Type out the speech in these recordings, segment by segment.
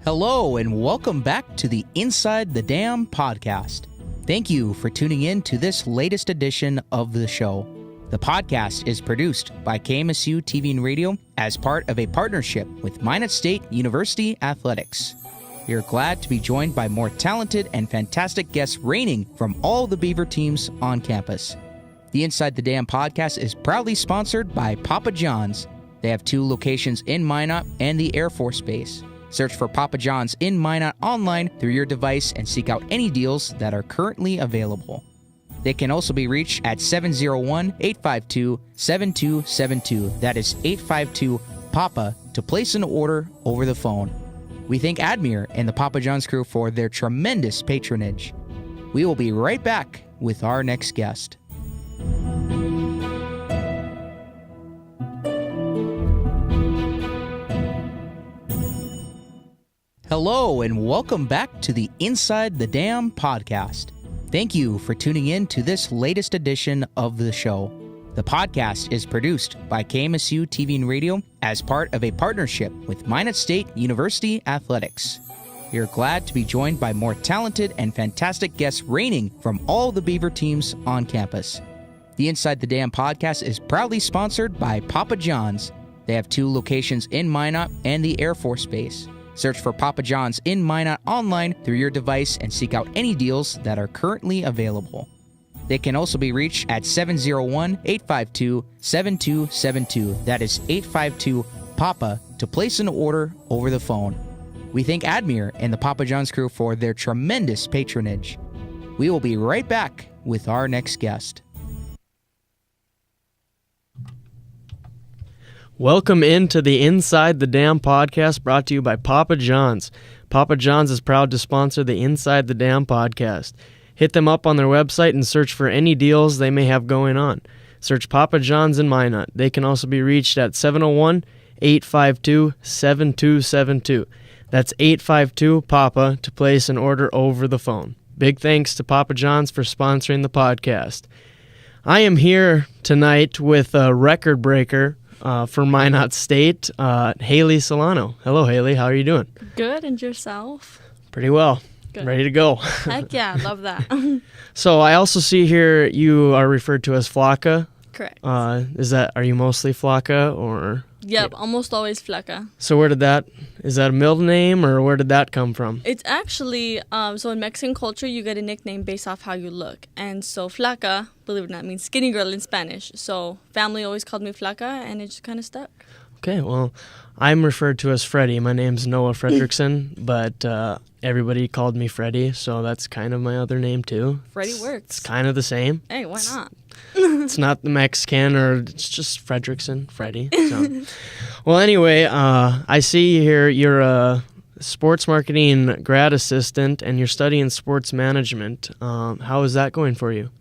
Hello, and welcome back to the Inside the Dam podcast. Thank you for tuning in to this latest edition of the show. The podcast is produced by KMSU TV and Radio as part of a partnership with Minot State University Athletics. We are glad to be joined by more talented and fantastic guests reigning from all the Beaver teams on campus. The Inside the Dam podcast is proudly sponsored by Papa John's. They have 2 locations in Minot and the Air Force Base. Search for Papa John's in Minot online through your device and seek out any deals that are currently available. They can also be reached at 701-852-7272. That is 852-PAPA to place an order over the phone. We thank Admir and the Papa John's crew for their tremendous patronage. We will be right back with our next guest. Hello, and welcome back to the Inside the Dam podcast. Thank you for tuning in to this latest edition of the show. The podcast is produced by KMSU TV and Radio as part of a partnership with Minot State University Athletics. We are glad to be joined by more talented and fantastic guests reigning from all the Beaver teams on campus. The Inside the Dam podcast is proudly sponsored by Papa John's. They have 2 locations in Minot and the Air Force Base. Search for Papa John's in Minot online through your device and seek out any deals that are currently available. They can also be reached at 701-852-7272. That is 852-PAPA to place an order over the phone. We thank Admir and the Papa John's crew for their tremendous patronage. We will be right back with our next guest. Welcome into the Inside the Dam podcast brought to you by Papa John's. Papa John's is proud to sponsor the Inside the Dam podcast. Hit them up on their website and search for any deals they may have going on. Search Papa John's in Minot. They can also be reached at 701-852-7272. That's 852-PAPA to place an order over the phone. Big thanks to Papa John's for sponsoring the podcast. I am here tonight with a record breaker for Minot State, Haley Solano. Hello, Haley. How are you doing? Good, and yourself? Pretty well. Good. Ready to go. Heck yeah, love that. So I also see here you are referred to as Flaca. Correct. Are you mostly Flaca or? Yep, almost always Flaca. So is that a middle name or where did that come from? It's actually, so in Mexican culture, you get a nickname based off how you look. And so Flaca, believe it or not, means skinny girl in Spanish. So family always called me Flaca, and it just kind of stuck. Okay, well, I'm referred to as Freddie. My name's Noah Fredrickson, but everybody called me Freddie, so that's kind of my other name too. Freddie works. It's kind of the same. Hey, why not? It's not the Mexican, or it's just Fredrickson, Freddie. So. Well, anyway, I see here you're a sports marketing grad assistant, and you're studying sports management. How is that going for you?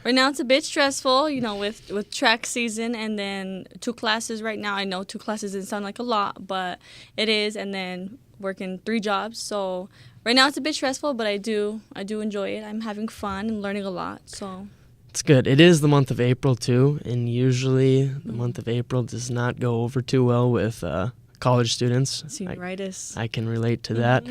Right now it's a bit stressful, with track season and then 2 classes right now. I know 2 classes doesn't sound like a lot, but it is, and then working 3 jobs. So right now it's a bit stressful, but I do enjoy it. I'm having fun and learning a lot, so. It's good. It is the month of April, too, and usually the month of April does not go over too well with college students. Senioritis. I can relate to that.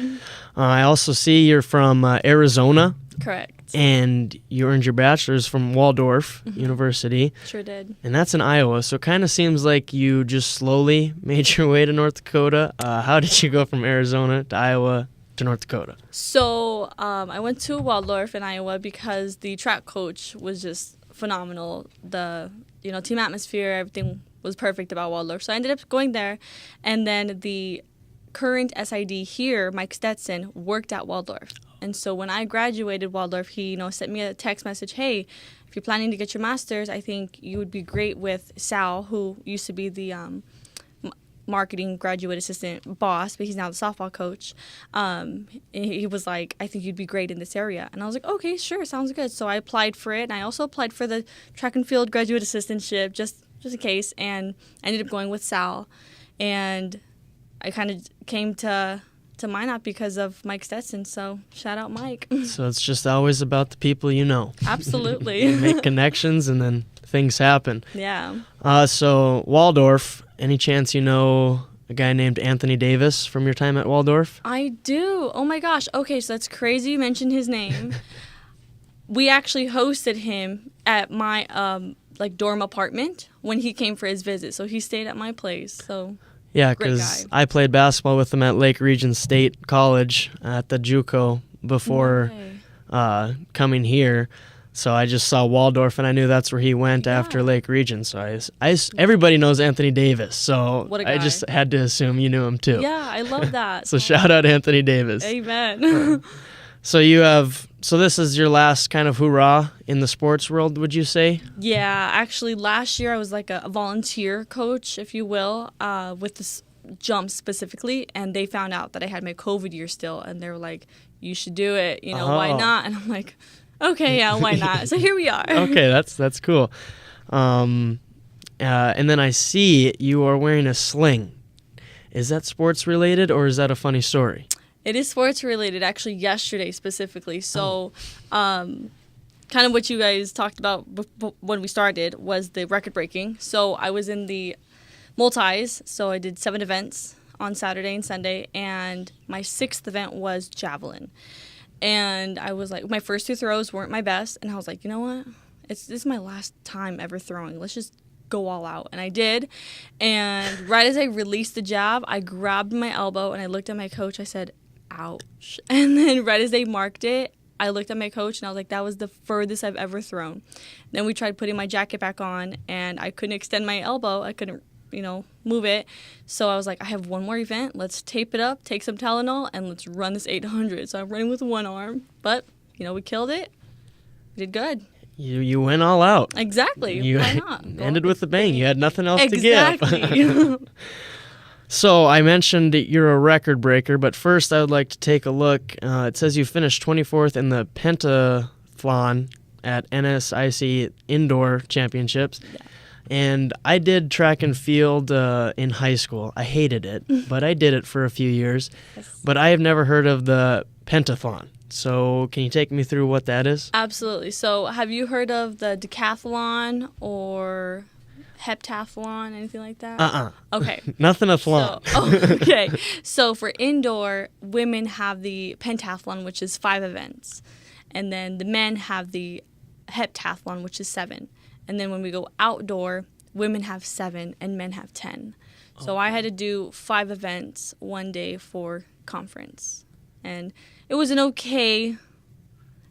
I also see you're from Arizona. Correct. And you earned your bachelor's from Waldorf University. Sure did. And that's in Iowa, so it kind of seems like you just slowly made your way to North Dakota. How did you go from Arizona to Iowa to North Dakota? So I went to Waldorf in Iowa because the track coach was just phenomenal. The team atmosphere, everything was perfect about Waldorf. So I ended up going there, and then the current SID here, Mike Stetson, worked at Waldorf. And so when I graduated Waldorf, he sent me a text message, hey, if you're planning to get your master's, I think you would be great with Sal, who used to be the marketing graduate assistant boss, but he's now the softball coach. He was like, I think you'd be great in this area. And I was like, okay, sure, sounds good. So I applied for it, and I also applied for the track and field graduate assistantship just in case, and I ended up going with Sal. And I kind of came to Minot because of Mike Stetson, so shout out Mike. So it's just always about the people you know. Absolutely. You make connections and then things happen. Yeah. So Waldorf, any chance you know a guy named Anthony Davis from your time at Waldorf? I do. Oh my gosh. Okay, so that's crazy you mentioned his name. We actually hosted him at my dorm apartment when he came for his visit. So he stayed at my place. So Yeah, great because guy. I played basketball with him at Lake Region State College at the JUCO before coming here. So I just saw Waldorf, and I knew that's where he went after Lake Region. So everybody knows Anthony Davis, so What a guy. I just had to assume you knew him too. Yeah, I love that. So shout out Anthony Davis. Amen. So this is your last kind of hoorah in the sports world, would you say? Yeah, actually last year I was like a volunteer coach, if you will, with this jump specifically, and they found out that I had my COVID year still, and they were like, you should do it, why not? And I'm like, okay, yeah, why not? So here we are. Okay, that's cool. And then I see you are wearing a sling. Is that sports related, or is that a funny story? It is sports related, actually yesterday specifically. So kind of what you guys talked about when we started was the record breaking. So I was in the multis, so I did 7 events on Saturday and Sunday, and my 6th event was javelin. And I was like, my first 2 throws weren't my best, and I was like, you know what? This is my last time ever throwing. Let's just go all out. And I did. And right as I released the jab, I grabbed my elbow and I looked at my coach. I said, ouch. And then right as they marked it, I looked at my coach and I was like, that was the furthest I've ever thrown. Then we tried putting my jacket back on and I couldn't extend my elbow. I couldn't, move it. So I was like, I have one more event. Let's tape it up, take some Tylenol, and let's run this 800. So I'm running with one arm. But, we killed it. We did good. You went all out. Exactly. You Why not? ended with a bang. You had nothing else to Exactly. give. So I mentioned that you're a record breaker, but first I would like to take a look. It says you finished 24th in the pentathlon at NSIC Indoor Championships. Yeah. And I did track and field in high school. I hated it, but I did it for a few years. Yes. But I have never heard of the pentathlon. So can you take me through what that is? Absolutely. So have you heard of the decathlon or heptathlon, anything like that? Okay. Nothing athlon. Okay. So for indoor, women have the pentathlon, which is 5 events. And then the men have the heptathlon, which is 7. And then when we go outdoor, women have 7 and men have 10. So I had to do 5 events one day for conference. And it was an okay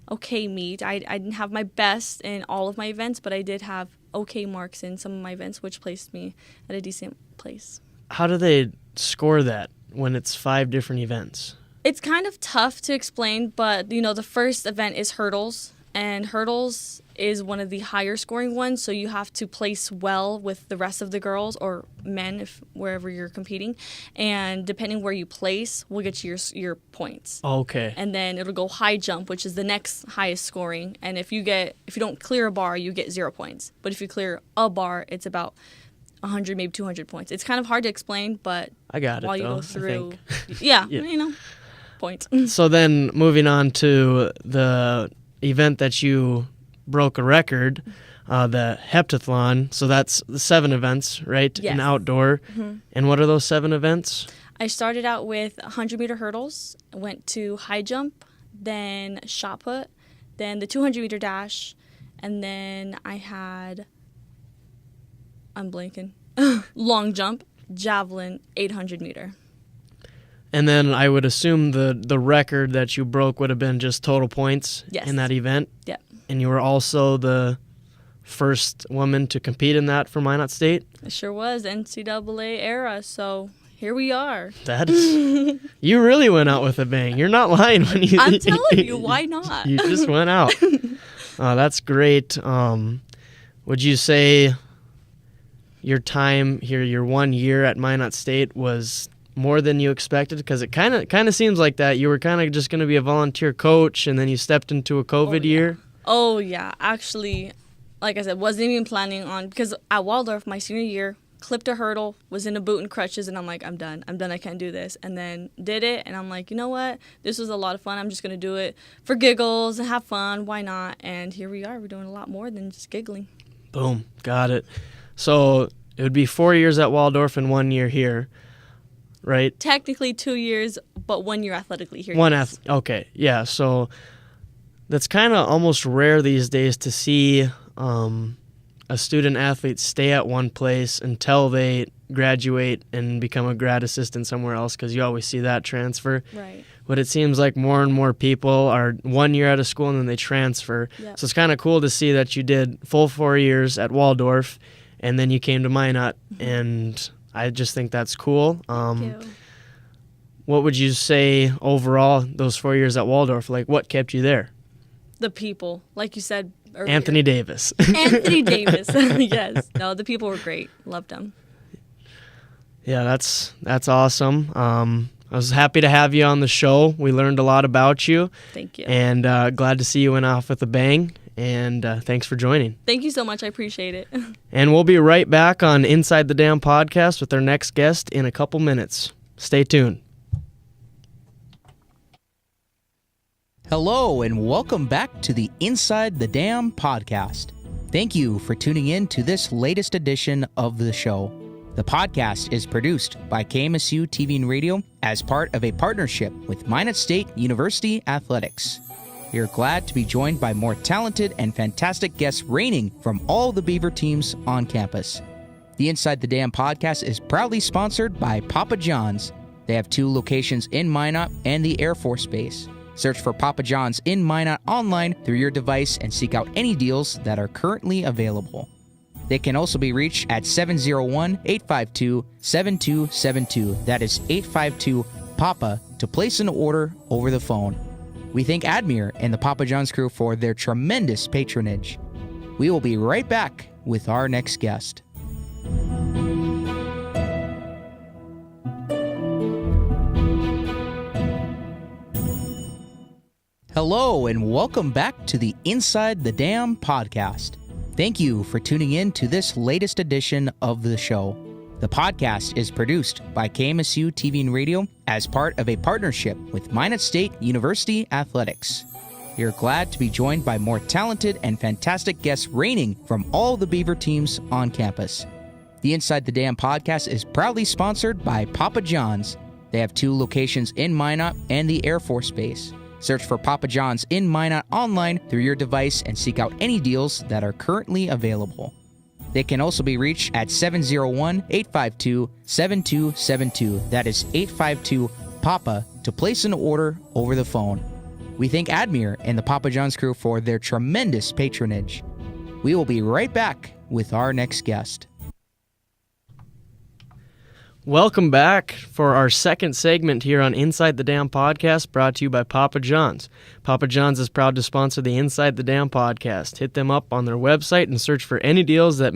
meet. I didn't have my best in all of my events, but I did have okay marks in some of my events, which placed me at a decent place. How do they score that when it's 5 different events? It's kind of tough to explain, but, the first event is hurdles. And hurdles is one of the higher scoring ones, so you have to place well with the rest of the girls or men, wherever you're competing. And depending where you place, will get you your points. Okay. And then it'll go high jump, which is the next highest scoring. And if you don't clear a bar, you get 0 points. But if you clear a bar, it's about 100, maybe 200 points. It's kind of hard to explain, but I got it, while you though, go through, yeah. Points. So then moving on to the event that you broke a record, the heptathlon. So that's the 7 events, right? Yes. In outdoor. Mm-hmm. And what are those 7 events? I started out with 100-meter hurdles, went to high jump, then shot put, then the 200-meter dash, and then I had, I'm blanking, long jump, javelin, 800-meter. And then I would assume the record that you broke would have been just total points in that event. Yep. And you were also the first woman to compete in that for Minot State? It sure was, NCAA era, so here we are. That is, you really went out with a bang. You're not lying when you... I'm telling you, why not? You just went out. That's great. Would you say your time here, your 1 year at Minot State was more than you expected? Because it kind of seems like that. You were kind of just going to be a volunteer coach, and then you stepped into a COVID year. Oh, yeah. Actually, like I said, wasn't even planning on, because at Waldorf, my senior year, clipped a hurdle, was in a boot and crutches, and I'm like, I'm done, I can't do this. And then did it, and I'm like, you know what? This was a lot of fun. I'm just going to do it for giggles and have fun. Why not? And here we are. We're doing a lot more than just giggling. Boom. Got it. So it would be 4 years at Waldorf and 1 year here. right? Technically 2 years, but 1 year athletically here. Okay, yeah. So that's kind of almost rare these days to see a student athlete stay at one place until they graduate and become a grad assistant somewhere else, because you always see that transfer. Right. But it seems like more and more people are 1 year out of school and then they transfer. Yep. So it's kind of cool to see that you did full 4 years at Waldorf and then you came to Minot, and I just think that's cool. Thank you. What would you say overall, those 4 years at Waldorf, like what kept you there? The people, like you said earlier. Anthony Davis. Anthony Davis. Yes. No, the people were great. Loved them. Yeah, that's awesome. I was happy to have you on the show. We learned a lot about you. Thank you. And glad to see you went off with a bang. And thanks for joining. Thank you so much. I appreciate it. And we'll be right back on Inside the Dam podcast with our next guest in a couple minutes. Stay tuned. Hello, and welcome back to the Inside the Dam podcast. Thank you for tuning in to this latest edition of the show. The podcast is produced by KMSU TV and Radio as part of a partnership with Minot State University Athletics. We are glad to be joined by more talented and fantastic guests reigning from all the Beaver teams on campus. The Inside the Dam podcast is proudly sponsored by Papa John's. They have 2 locations in Minot and the Air Force Base. Search for Papa John's in Minot online through your device and seek out any deals that are currently available. They can also be reached at 701-852-7272. That is 852-PAPA to place an order over the phone. We thank Admir and the Papa John's crew for their tremendous patronage. We will be right back with our next guest. Hello, and welcome back to the Inside the Dam podcast. Thank you for tuning in to this latest edition of the show. The podcast is produced by KMSU TV and Radio as part of a partnership with Minot State University Athletics. We are glad to be joined by more talented and fantastic guests reigning from all the Beaver teams on campus. The Inside the Dam podcast is proudly sponsored by Papa John's. They have 2 locations in Minot and the Air Force Base. Search for Papa John's in Minot online through your device and seek out any deals that are currently available. They can also be reached at 701-852-7272. That is 852-PAPA to place an order over the phone. We thank Admir and the Papa John's crew for their tremendous patronage. We will be right back with our next guest. Welcome back for our second segment here on Inside the Dam podcast, brought to you by Papa John's. Papa John's is proud to sponsor the Inside the Dam podcast. Hit them up on their website and search for any deals that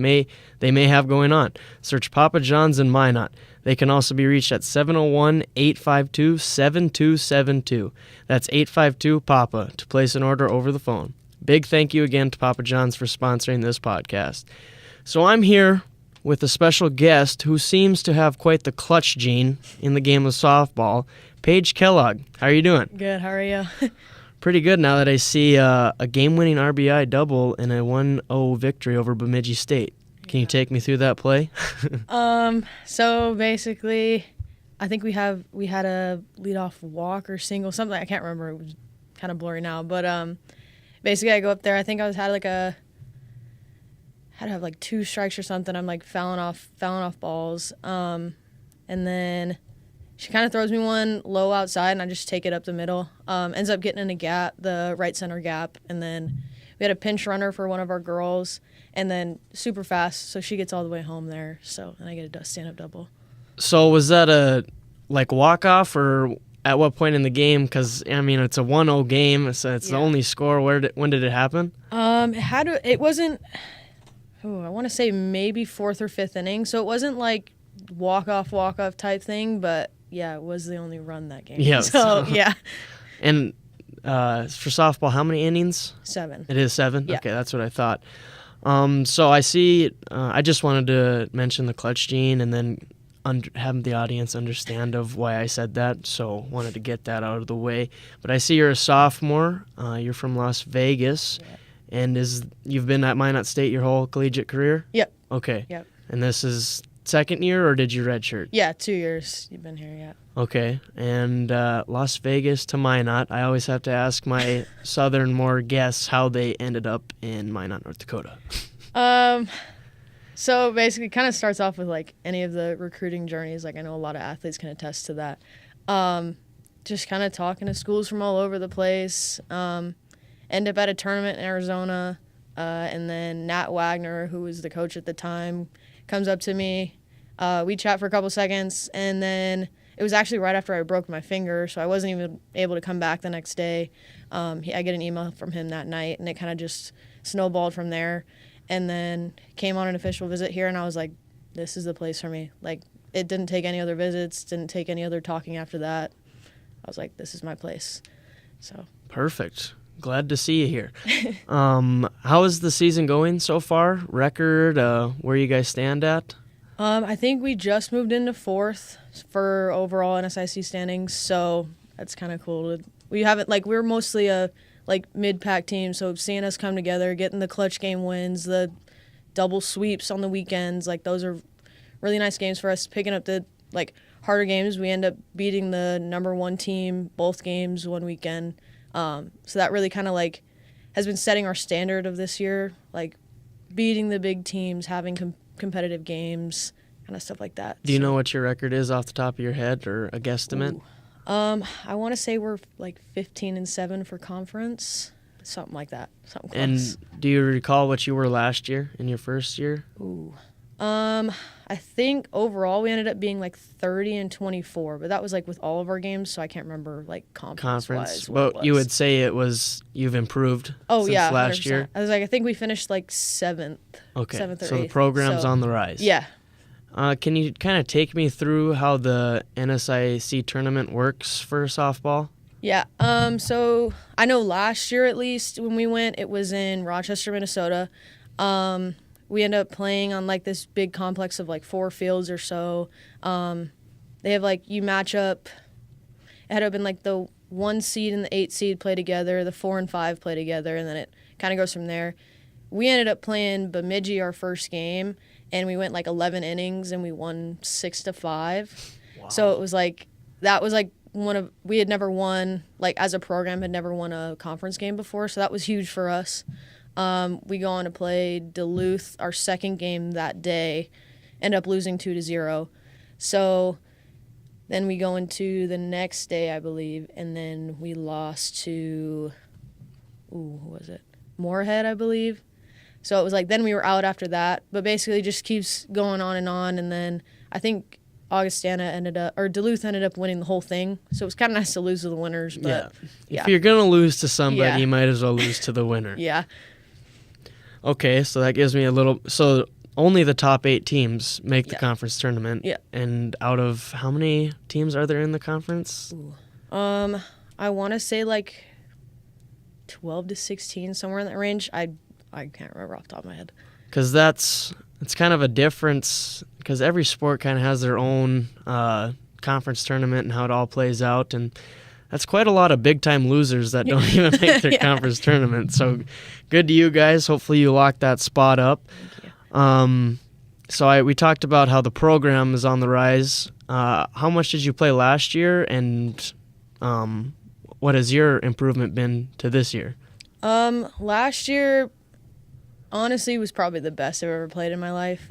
they may have going on. Search Papa John's in Minot. They can also be reached at 701-852-7272. That's 852-PAPA to place an order over the phone. Big thank you again to Papa John's for sponsoring this podcast. So I'm here with a special guest who seems to have quite the clutch gene in the game of softball, Paige Kellogg. How are you doing? Good, how are you? Pretty good now that I see a game-winning RBI double and a 1-0 victory over Bemidji State. Can you take me through that play? So basically, I think we had a leadoff walk or single, something, I can't remember, it was kind of blurry now, but basically I go up there, I think I had to have like 2 strikes or something. I'm like fouling off balls. And then she kind of throws me one low outside, and I just take it up the middle. Ends up getting in a gap, the right center gap. And then we had a pinch runner for one of our girls, and then super fast, so she gets all the way home there. So then I get a stand-up double. So was that a walk-off, or at what point in the game? Because, I mean, it's a 1-0 game, so it's the only score. When did it happen? It wasn't... I want to say maybe 4th or 5th inning. So it wasn't like walk-off type thing, but yeah, it was the only run that game. Yeah. So, yeah. And for softball, how many innings? 7. It is 7? Yeah. Okay, that's what I thought. So I see, I just wanted to mention the clutch gene and then have the audience understand of why I said that, so wanted to get that out of the way. But I see you're a sophomore. You're from Las Vegas. Yeah. And you've been at Minot State your whole collegiate career? Yep. Okay. Yep. And this is second year, or did you redshirt? Yeah, 2 years you've been here, yeah. Okay, and Las Vegas to Minot. I always have to ask my southern-more guests how they ended up in Minot, North Dakota. So basically, kind of starts off with like any of the recruiting journeys. Like I know a lot of athletes can attest to that. Just kind of talking to schools from all over the place. End up at a tournament in Arizona, and then Nat Wagner, who was the coach at the time, comes up to me. We chat for a couple seconds, and then it was actually right after I broke my finger, so I wasn't even able to come back the next day. I get an email from him that night, and it kind of just snowballed from there. And then came on an official visit here, and I was like, this is the place for me. Like, it didn't take any other visits, didn't take any other talking after that. I was like, this is my place. So Perfect. Glad to see you here. How is the season going so far? Record, where you guys stand at? I think we just moved into 4th for overall NSIC standings, so that's kind of cool. We haven't, like, we're mostly a mid-pack team, so seeing us come together, getting the clutch game wins, the double sweeps on the weekends, like those are really nice games for us. Picking up the harder games, we end up beating the number 1 team both games one weekend. So that really kind of has been setting our standard of this year, like beating the big teams, having competitive games, kind of stuff like that. Do you know what your record is off the top of your head, or a guesstimate? Ooh. I want to say we're 15-7 for conference, something like that, something close. And do you recall what you were last year in your first year? Ooh, I think overall we ended up being 30-24, but that was with all of our games, so I can't remember conference. Well, you would say you've improved. Since last 100%. year. I was I think we finished 7th. Okay, 7th or so 8th, the program's on the rise. Yeah. Can you kind of take me through how the NSIC tournament works for softball? Yeah. So I know last year, at least, when we went, it was in Rochester, Minnesota. We ended up playing on this big complex of 4 fields or so. They have you match up. It had been the 1 seed and the 8 seed play together, the 4 and 5 play together, and then it kind of goes from there. We ended up playing Bemidji our first game, and we went 11 innings and we won 6-5. Wow. So it was that was we had never won, as a program had never won a conference game before, so that was huge for us. We go on to play Duluth our second game that day, end up losing 2-0. So then we go into the next day, I believe, and then we lost to who was it? Moorhead, I believe. So it was then we were out after that, but basically just keeps going on, and then I think Duluth ended up winning the whole thing. So it was kind of nice to lose to the winners, but yeah. If you're going to lose to somebody, you might as well lose to the winner. Yeah. Okay, so that gives me so only the top 8 teams make the conference tournament. Yeah. And out of how many teams are there in the conference? Ooh. I want to say 12 to 16, somewhere in that range. I can't remember off the top of my head. Because it's kind of a difference, because every sport kind of has their own conference tournament and how it all plays out, and that's quite a lot of big-time losers that don't even make their conference tournament. So good to you guys. Hopefully you lock that spot up. Thank you. We talked about how the program is on the rise. How much did you play last year, and what has your improvement been to this year? Last year, honestly, was probably the best I've ever played in my life.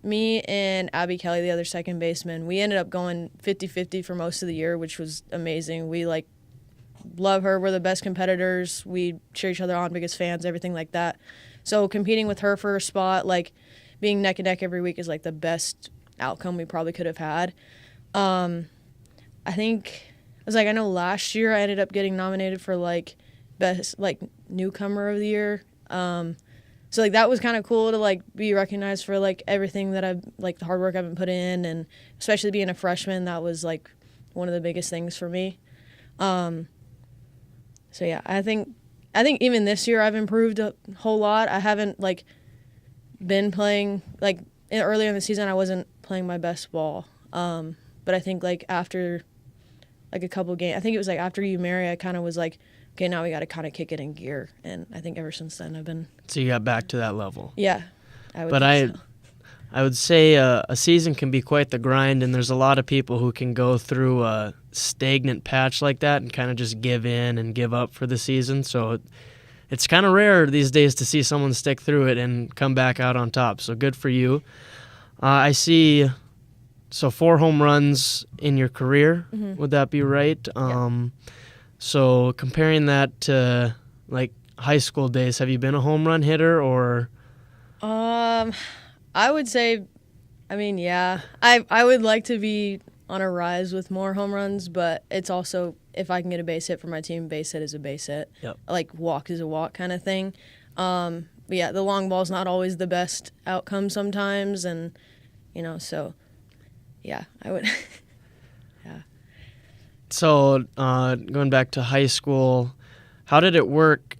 Me and Abby Kelly, the other second baseman, we ended up going 50-50 for most of the year, which was amazing. We love her. We're the best competitors. We cheer each other on, biggest fans, everything like that. So competing with her for a spot, being neck and neck every week is the best outcome we probably could have had. I think I know last year I ended up getting nominated for best newcomer of the year. So that was kind of cool to be recognized for everything that I've the hard work I've been put in, and especially being a freshman, that was one of the biggest things for me. So yeah, I think even this year I've improved a whole lot. I haven't been playing earlier in the season I wasn't playing my best ball. But I think after a couple games, I think it was after UMary, I kind of was okay, now we got to kind of kick it in gear. And I think ever since then I've been... So you got back to that level. Yeah. I I would say a season can be quite the grind, and there's a lot of people who can go through a stagnant patch like that and kind of just give in and give up for the season. So it's kind of rare these days to see someone stick through it and come back out on top. So good for you. I see, 4 home runs in your career. Mm-hmm. Would that be right? Yeah. So comparing that to like high school days, have you been a home run hitter or? I would say, yeah. I would like to be on a rise with more home runs, but it's also, if I can get a base hit for my team, base hit is a base hit. Yep. Like walk is a walk kind of thing. But yeah, the long ball's not always the best outcome sometimes, and so yeah, I would. Yeah. So going back to high school, how did it work?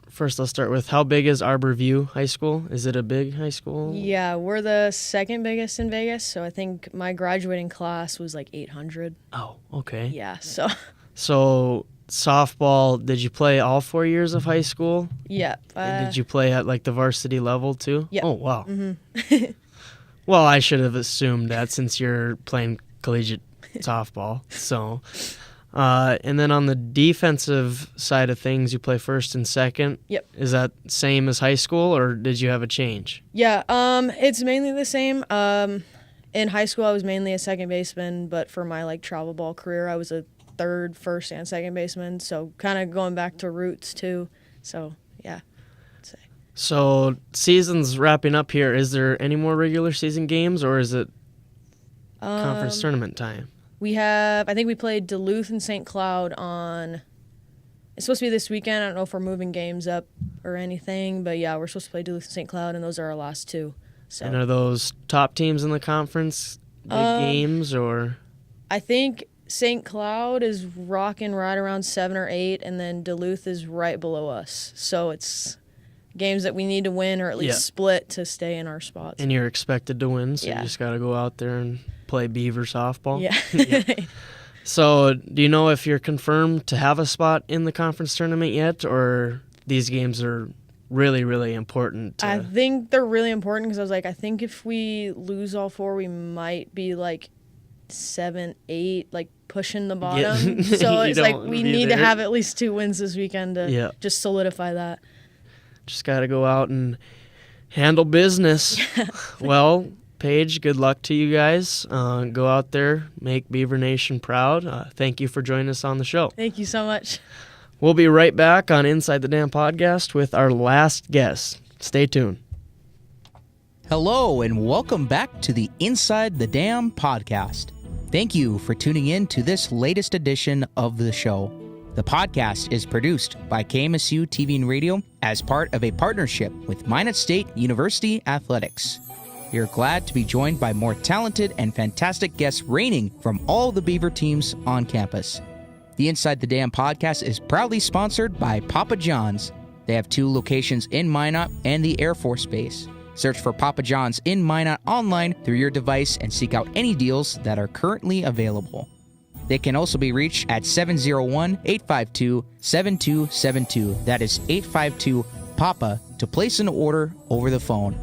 First, let's start with, how big is Arborview High School? Is it a big high school? Yeah, we're the second biggest in Vegas, so I think my graduating class was like 800. Oh, okay. Yeah, so. So softball, did you play all 4 years of high school? Yeah. And did you play at like the varsity level too? Yeah. Oh, wow. Mm-hmm. Well, I should have assumed that since you're playing collegiate softball. So, and then on the defensive side of things, you play first and second. Yep. Is that same as high school, or did you have a change? Yeah, it's mainly the same. In high school, I was mainly a second baseman, but for my travel ball career, I was a third, first, and second baseman. So kind of going back to roots too. So yeah, I'd say. So season's wrapping up here. Is there any more regular season games, or is it conference tournament time? I think we played Duluth and St. Cloud it's supposed to be this weekend. I don't know if we're moving games up or anything, but yeah, we're supposed to play Duluth and St. Cloud, and those are our last 2. So. And are those top teams in the conference big games, or? I think St. Cloud is rocking right around 7 or 8, and then Duluth is right below us. So it's games that we need to win or at least split to stay in our spots. And you're expected to win, so Yeah. you just got to go out there and play Beaver softball. Yeah. Yeah. So do you know if you're confirmed to have a spot in the conference tournament yet, or these games are really, really important? I think they're really important because I think if we lose all 4, we might be 7, 8, pushing the bottom. Yeah. So You it's don't we be need to there. have at least 2 wins this weekend to just solidify that. Just got to go out and handle business. Well, Paige, good luck to you guys. Go out there, make Beaver Nation proud. Thank you for joining us on the show. Thank you so much. We'll be right back on Inside the Dam podcast with our last guest. Stay tuned. Hello, and welcome back to the Inside the Dam podcast. Thank you for tuning in to this latest edition of the show. The podcast is produced by KMSU TV and Radio as part of a partnership with Minot State University Athletics. We are glad to be joined by more talented and fantastic guests reigning from all the Beaver teams on campus. The Inside the Dam podcast is proudly sponsored by Papa John's. They have 2 locations in Minot and the Air Force Base. Search for Papa John's in Minot online through your device and seek out any deals that are currently available. They can also be reached at 701-852-7272. That is 852-PAPA to place an order over the phone.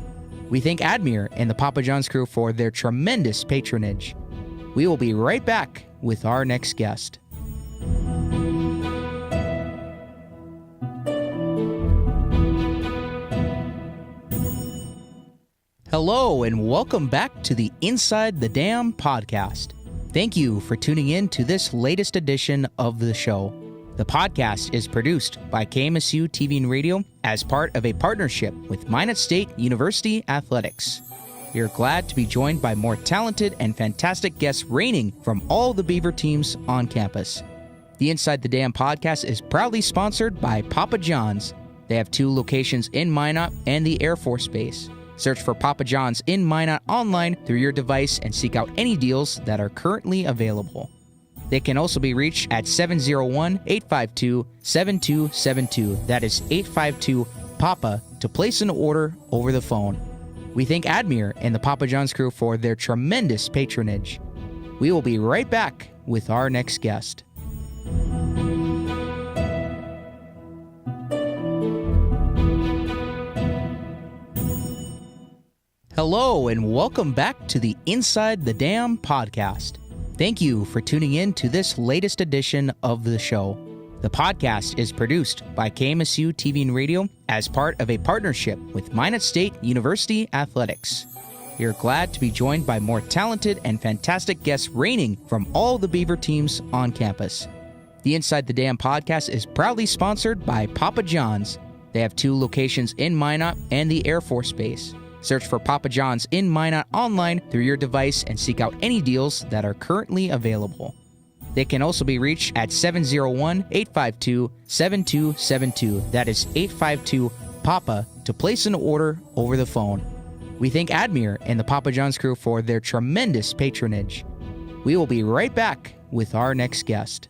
We thank Admir and the Papa John's crew for their tremendous patronage. We will be right back with our next guest. Hello, and welcome back to the Inside the Dam podcast. Thank you for tuning in to this latest edition of the show. The podcast is produced by KMSU TV and Radio as part of a partnership with Minot State University Athletics. We are glad to be joined by more talented and fantastic guests reigning from all the Beaver teams on campus. The Inside the Dam podcast is proudly sponsored by Papa John's. They have 2 locations in Minot and the Air Force Base. Search for Papa John's in Minot online through your device and seek out any deals that are currently available. They can also be reached at 701-852-7272. That is 852-PAPA to place an order over the phone. We thank Admir and the Papa John's crew for their tremendous patronage. We will be right back with our next guest. Hello, and welcome back to the Inside the Dam podcast. Thank you for tuning in to this latest edition of the show. The podcast is produced by KMSU TV and Radio as part of a partnership with Minot State University Athletics. We are glad to be joined by more talented and fantastic guests reigning from all the Beaver teams on campus. The Inside the Dam podcast is proudly sponsored by Papa John's. They have 2 locations in Minot and the Air Force Base. Search for Papa John's in Minot online through your device and seek out any deals that are currently available. They can also be reached at 701-852-7272. That is 852-PAPA to place an order over the phone. We thank Admir and the Papa John's crew for their tremendous patronage. We will be right back with our next guest.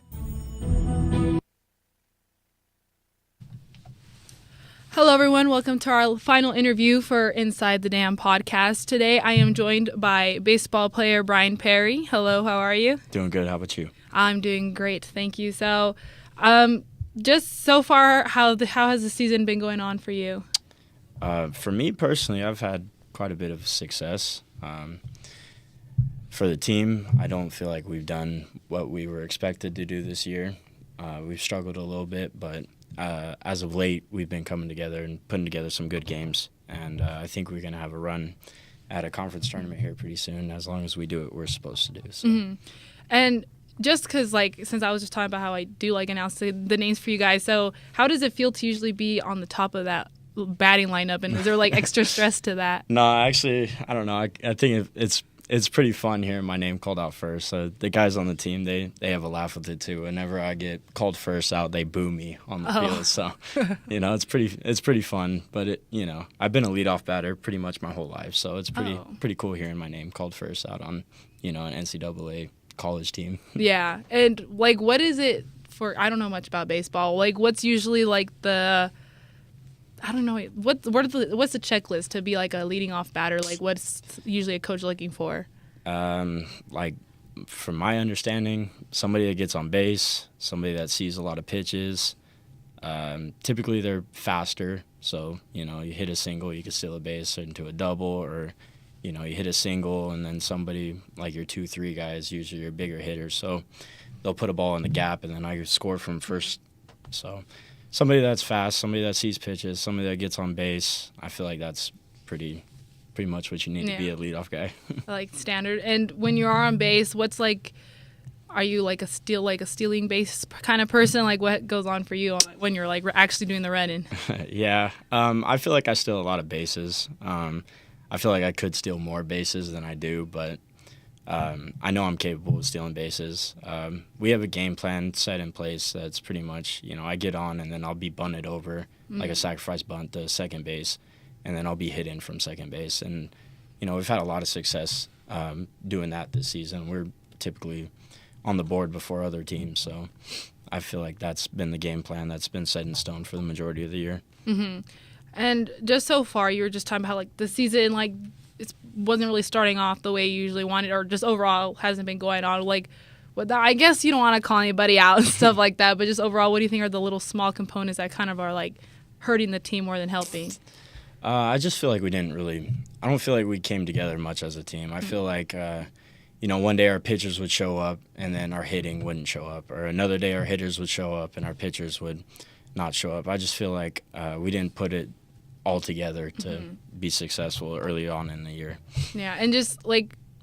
Hello, everyone. Welcome to our final interview for Inside the Dam podcast. Today, I am joined by baseball player Brian Parry. Hello, how are you? Doing good. How about you? I'm doing great. Thank you. So, just so far, how has the season been going on for you? For me personally, I've had quite a bit of success. For the team, I don't feel like we've done what we were expected to do this year. We've struggled a little bit, but as of late, we've been coming together and putting together some good games, and I think we're going to have a run at a conference tournament here pretty soon, as long as we do what we're supposed to do. So. Mm-hmm. And just because, since I was just talking about how I do, announce the names for you guys, so how does it feel to usually be on the top of that batting lineup, and is there, extra stress to that? No, actually, I don't know. I think it's pretty fun hearing my name called out first. So the guys on the team, they have a laugh with it too. Whenever I get called first out, they boo me on the field. So, it's pretty fun. But I've been a leadoff batter pretty much my whole life. So it's pretty cool hearing my name called first out on, an NCAA college team. Yeah. And what is it for? I don't know much about baseball. What's usually the, I don't know, what's the checklist to be a leading off batter? What's usually a coach looking for? From my understanding, somebody that gets on base, somebody that sees a lot of pitches. Typically they're faster, so you hit a single, you can steal a base into a double, or you hit a single and then somebody like your 2-3 guys, usually your bigger hitters, so they'll put a ball in the gap and then I score from first. So somebody that's fast, somebody that sees pitches, somebody that gets on base, I feel like that's pretty much what you need to be a leadoff guy. Standard. And when you are on base, what's are you a stealing base kind of person? What goes on for you when you're actually doing the running? Yeah. I feel like I steal a lot of bases. I feel like I could steal more bases than I do, but I know I'm capable of stealing bases. We have a game plan set in place that's pretty much, I get on and then I'll be bunted over, like a sacrifice bunt to second base, and then I'll be hit in from second base. And, we've had a lot of success doing that this season. We're typically on the board before other teams, so I feel like that's been the game plan that's been set in stone for the majority of the year. Mm-hmm. And just so far, you were just talking about, the season, it wasn't really starting off the way you usually wanted, or just overall hasn't been going on. I guess you don't want to call anybody out and stuff like that, but just overall, what do you think are the little small components that kind of are hurting the team more than helping? I just feel like I don't feel like we came together much as a team. I feel like, one day our pitchers would show up and then our hitting wouldn't show up, or another day our hitters would show up and our pitchers would not show up. I just feel like we didn't put it all together to be successful early on in the year. Yeah, and just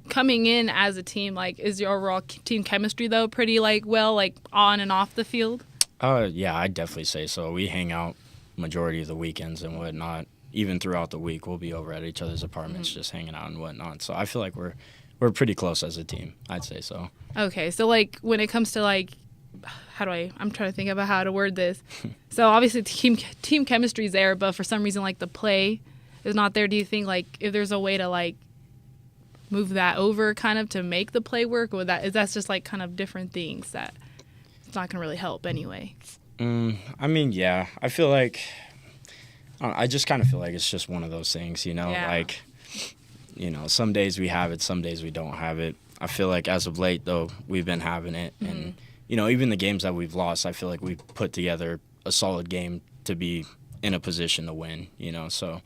coming in as a team, is your overall team chemistry though pretty well on and off the field? Yeah, I'd definitely say so. We hang out majority of the weekends and whatnot. Even throughout the week, we'll be over at each other's apartments just hanging out and whatnot. So I feel like we're pretty close as a team. I'd say so. Okay, so when it comes to I'm trying to think about how to word this. So obviously team chemistry is there, but for some reason the play is not there. Do you think if there's a way to move that over kind of to make the play work, or that's just kind of different things that it's not going to really help anyway? I mean, yeah. I feel like I just kind of feel like it's just one of those things, Yeah. Some days we have it, some days we don't have it. I feel like as of late though, we've been having it, and even the games that we've lost, I feel like we've put together a solid game to be in a position to win, So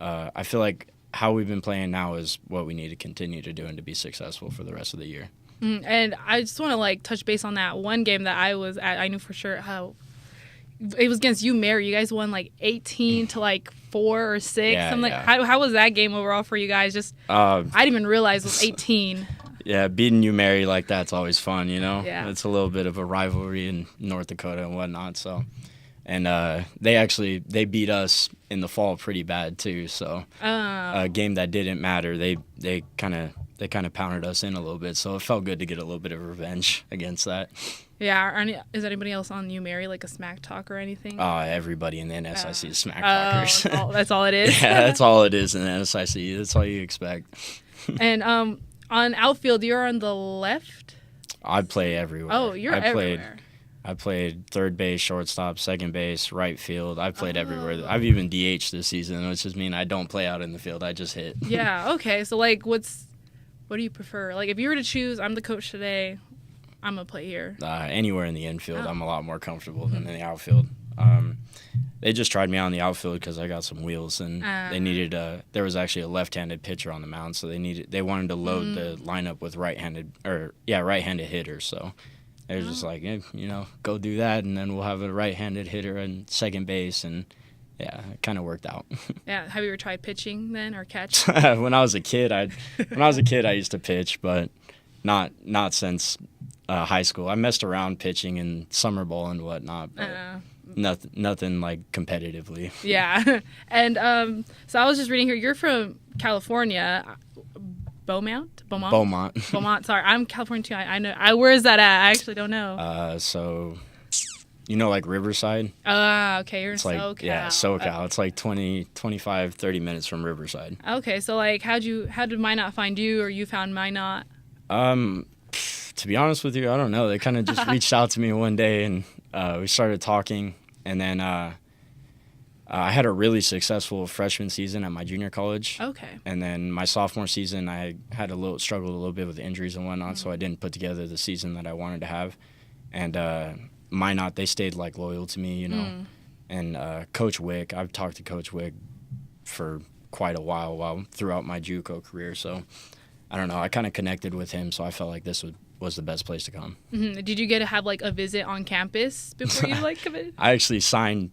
I feel like how we've been playing now is what we need to continue to do and to be successful for the rest of the year. And I just want to like touch base on that one game that I was at. I knew for sure how it was against you, Mary. You guys won like 18 to like 4 or 6. Yeah, I'm like, yeah. how was that game overall for you guys? Just I didn't even realize it was 18. Yeah, beating you, Mary, like that's always fun, you know? Yeah. It's a little bit of a rivalry in North Dakota and whatnot, so. And they beat us in the fall pretty bad too, so a game that didn't matter, they kind of pounded us in a little bit, so it felt good to get a little bit of revenge against that. Yeah, is anybody else on you, Mary, like a smack talk or anything? Everybody in the NSIC is smack talkers. That's all it is? Yeah, that's all it is in the NSIC. That's all you expect. And on outfield, you're on the left? I play everywhere. Oh, you're everywhere. I played third base, shortstop, second base, right field. I've played everywhere. I've even DH'd this season, which just means I don't play out in the field. I just hit. Yeah, okay. So, like, what do you prefer? Like, if you were to choose, I'm the coach today, I'm going to play here. Anywhere in the infield, I'm a lot more comfortable than in the outfield. They just tried me out in the outfield because I got some wheels, and they needed there was actually a left-handed pitcher on the mound, so they wanted to load the lineup with right-handed hitters, so they were just like, go do that, and then we'll have a right-handed hitter and second base, and yeah, it kind of worked out. Yeah, have you ever tried pitching then or catch? When I was a kid, I used to pitch, but not since high school. I messed around pitching in summer ball and whatnot, but nothing like competitively. Yeah, and so I was just reading here. You're from California. Beaumont. Sorry, I'm California too. I know. Where is that at? I actually don't know. So, like Riverside. Okay, you're in it's like, SoCal. Yeah, SoCal. It's like 20, 25, 30 minutes from Riverside. Okay, so like, how did Minot find you, or you found Minot? To be honest with you, I don't know. They kind of just reached out to me one day, and we started talking, and then I had a really successful freshman season at my junior college. Okay. And then my sophomore season, I had struggled a little bit with injuries and whatnot, so I didn't put together the season that I wanted to have. And Minot, they stayed like loyal to me, And Coach Wick, I've talked to Coach Wick for quite a while throughout my JUCO career. So I don't know. I kind of connected with him, so I felt like this was the best place to come. Mm-hmm. Did you get to have like a visit on campus before you like committed? I actually signed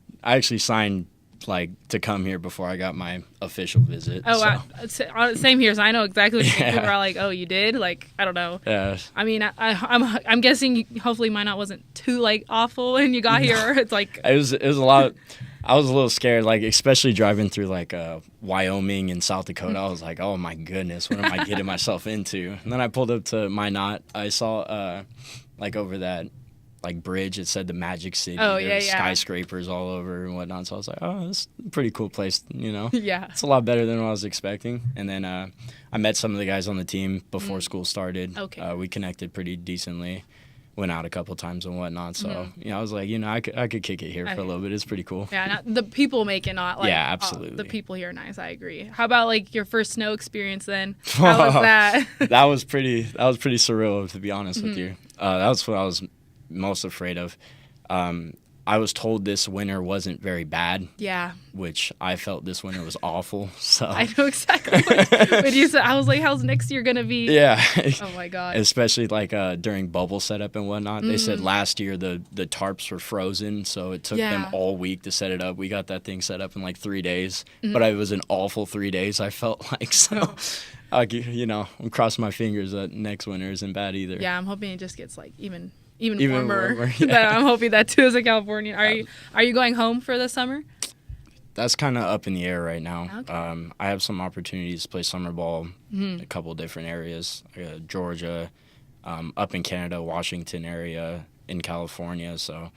like to come here before I got my official visit. Oh, so. Same here. So I know exactly what you mean. People are like, "Oh, you did?" Like, I don't know. Yeah. I mean, I'm guessing hopefully Minot wasn't too like awful when you got here. It's like it was a lot. I was a little scared, like especially driving through like Wyoming and South Dakota. I was like, "Oh my goodness, what am I getting myself into?" And then I pulled up to Minot. I saw like over that like bridge, it said the Magic City. Oh, there yeah, was yeah. skyscrapers all over and whatnot. So I was like, oh, this is a pretty cool place, Yeah. It's a lot better than what I was expecting. And then I met some of the guys on the team before school started. Okay. We connected pretty decently. Went out a couple times and whatnot. So, I was like, I could kick it here for a little bit. It's pretty cool. Yeah, the people make it not like... Yeah, absolutely. The people here are nice, I agree. How about like your first snow experience then? How was that? That was pretty surreal, to be honest with you. That was what I was most afraid of. I was told this winter wasn't very bad. Yeah. Which I felt this winter was awful. So I know exactly what you said. I was like, how's next year gonna be? Yeah. Oh my god. Especially like during bubble setup and whatnot. They said last year the tarps were frozen, so it took them all week to set it up. We got that thing set up in like 3 days, but it was an awful 3 days. I felt like so. I'm crossing my fingers that next winter isn't bad either. Yeah, I'm hoping it just gets like even warmer. Yeah. I'm hoping that too as a Californian. Are you going home for the summer? That's kind of up in the air right now. Okay. I have some opportunities to play summer ball in a couple different areas, Georgia, up in Canada, Washington area, in California. So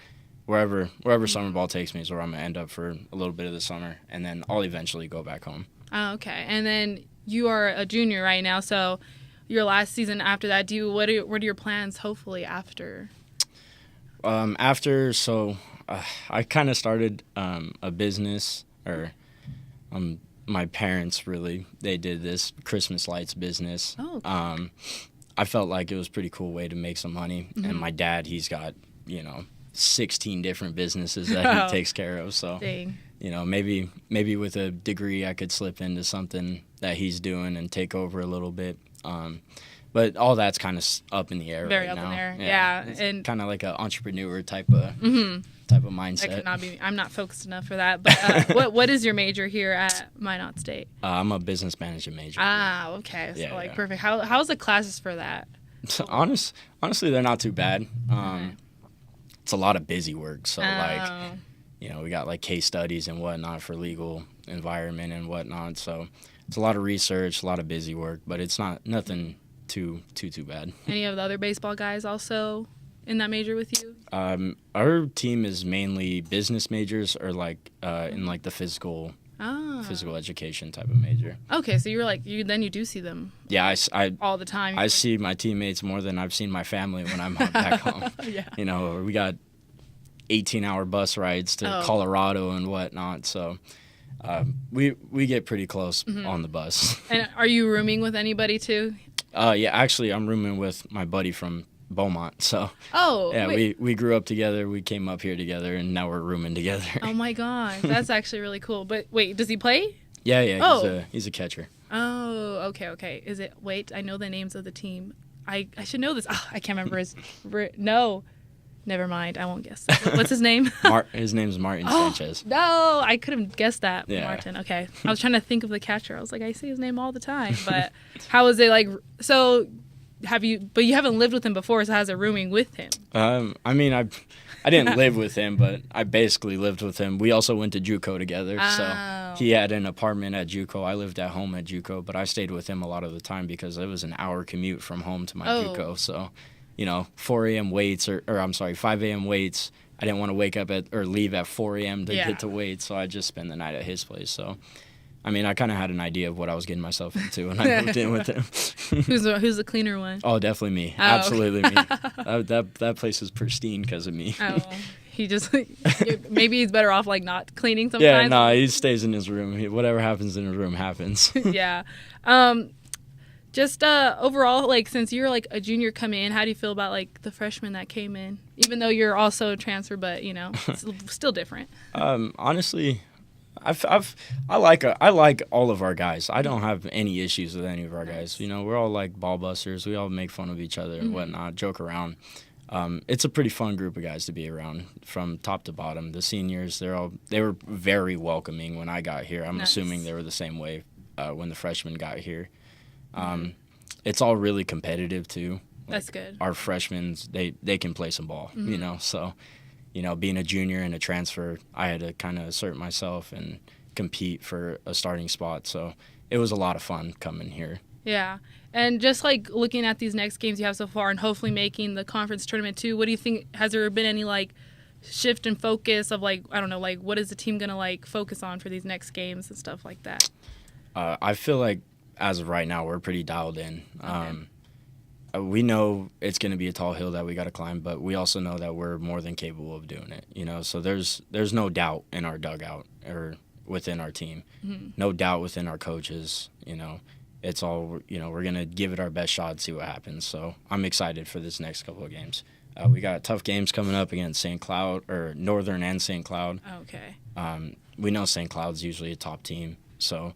wherever summer ball takes me is where I'm going to end up for a little bit of the summer, and then I'll eventually go back home. Oh, okay. And then you are a junior right now, so your last season after that, what are your plans hopefully after? I kind of started a business, or my parents really, they did this Christmas lights business. Oh, okay. I felt like it was a pretty cool way to make some money, and my dad, he's got 16 different businesses that he takes care of. So Dang. maybe with a degree I could slip into something that he's doing and take over a little bit. But all that's kind of up in the air Very right up now. in the air. Yeah. It's And kind of like an entrepreneur type of mindset. I could not be. I'm not focused enough for that. But what is your major here at Minot State? I'm a business management major. Ah, okay. So Yeah, yeah. perfect. How's the classes for that? Honestly, they're not too bad. It's a lot of busy work. So Oh. we got like case studies and whatnot for legal environment and whatnot. So it's a lot of research, a lot of busy work, but it's nothing too bad. Any of the other baseball guys also in that major with you? Our team is mainly business majors or like in like the physical education type of major. Okay, so you're like you do see them. Yeah, I all the time. I see my teammates more than I've seen my family when I'm back home. Yeah. We got 18-hour bus rides to Colorado and whatnot, so we get pretty close on the bus. And are you rooming with anybody too? Yeah, actually, I'm rooming with my buddy from Beaumont. So yeah, wait. we grew up together. We came up here together, and now we're rooming together. Oh my gosh, that's actually really cool. But wait, does he play? Yeah. He's a catcher. Oh, okay. Is it? Wait, I know the names of the team. I should know this. Oh, I can't remember his. No, never mind. I won't guess. What's his name? His name's Martin Sanchez. No, I could have guessed that. Yeah. Martin. Okay, I was trying to think of the catcher. I was like, I say his name all the time. But how is it like? So. But you haven't lived with him before, so how's it rooming with him? I mean, I didn't live with him, but I basically lived with him. We also went to JUCO together, so he had an apartment at JUCO. I lived at home at JUCO, but I stayed with him a lot of the time because it was an hour commute from home to my JUCO. So, 4 a.m. weights, or I'm sorry, 5 a.m. weights. I didn't want to wake up or leave at 4 a.m. to get to weights, so I just spent the night at his place. So, I mean, I kind of had an idea of what I was getting myself into when I moved in with him. Who's the cleaner one? Oh, definitely me. Oh. Absolutely me. That place is pristine because of me. Oh, he just maybe he's better off like not cleaning sometimes. Yeah, no, he stays in his room. Whatever happens in his room happens. Yeah. Just overall, like since you're like a junior coming in, how do you feel about like the freshmen that came in? Even though you're also a transfer, but it's still different. Honestly, I like all of our guys. I don't have any issues with any of our guys. We're all like ball busters. We all make fun of each other and whatnot, joke around. It's a pretty fun group of guys to be around from top to bottom. The seniors, they were very welcoming when I got here. I'm assuming they were the same way when the freshmen got here. It's all really competitive too. That's good. Our freshmen, they can play some ball, so. Being a junior and a transfer, I had to kind of assert myself and compete for a starting spot. So it was a lot of fun coming here. Yeah. And just like looking at these next games you have so far and hopefully making the conference tournament too, what do you think? Has there been any like shift in focus of like, I don't know, like what is the team going to like focus on for these next games and stuff like that? I feel like as of right now, we're pretty dialed in. Okay. We know it's going to be a tall hill that we got to climb, but we also know that we're more than capable of doing it. So there's no doubt in our dugout or within our team, no doubt within our coaches. It's all we're going to give it our best shot and see what happens. So I'm excited for this next couple of games. We got tough games coming up against St. Cloud or Northern and St. Cloud. Okay. We know St. Cloud's usually a top team, so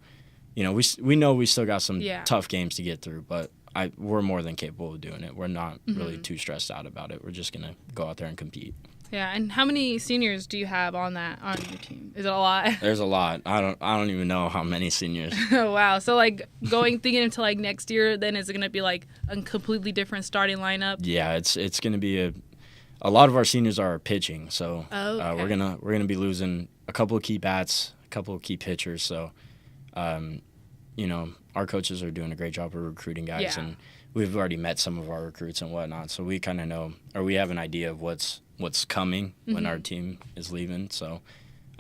we know we still got some tough games to get through, but. We're more than capable of doing it. We're not really too stressed out about it. We're just going to go out there and compete. Yeah, and how many seniors do you have on your team? Is it a lot? There's a lot. I don't even know how many seniors. Oh, wow. So like thinking into like next year, then is it going to be like a completely different starting lineup? Yeah, it's going to be a lot of our seniors are pitching, so okay. we're gonna be losing a couple of key bats, a couple of key pitchers. So, our coaches are doing a great job of recruiting guys, and we've already met some of our recruits and whatnot. So we kind of know, or we have an idea of what's coming when our team is leaving. So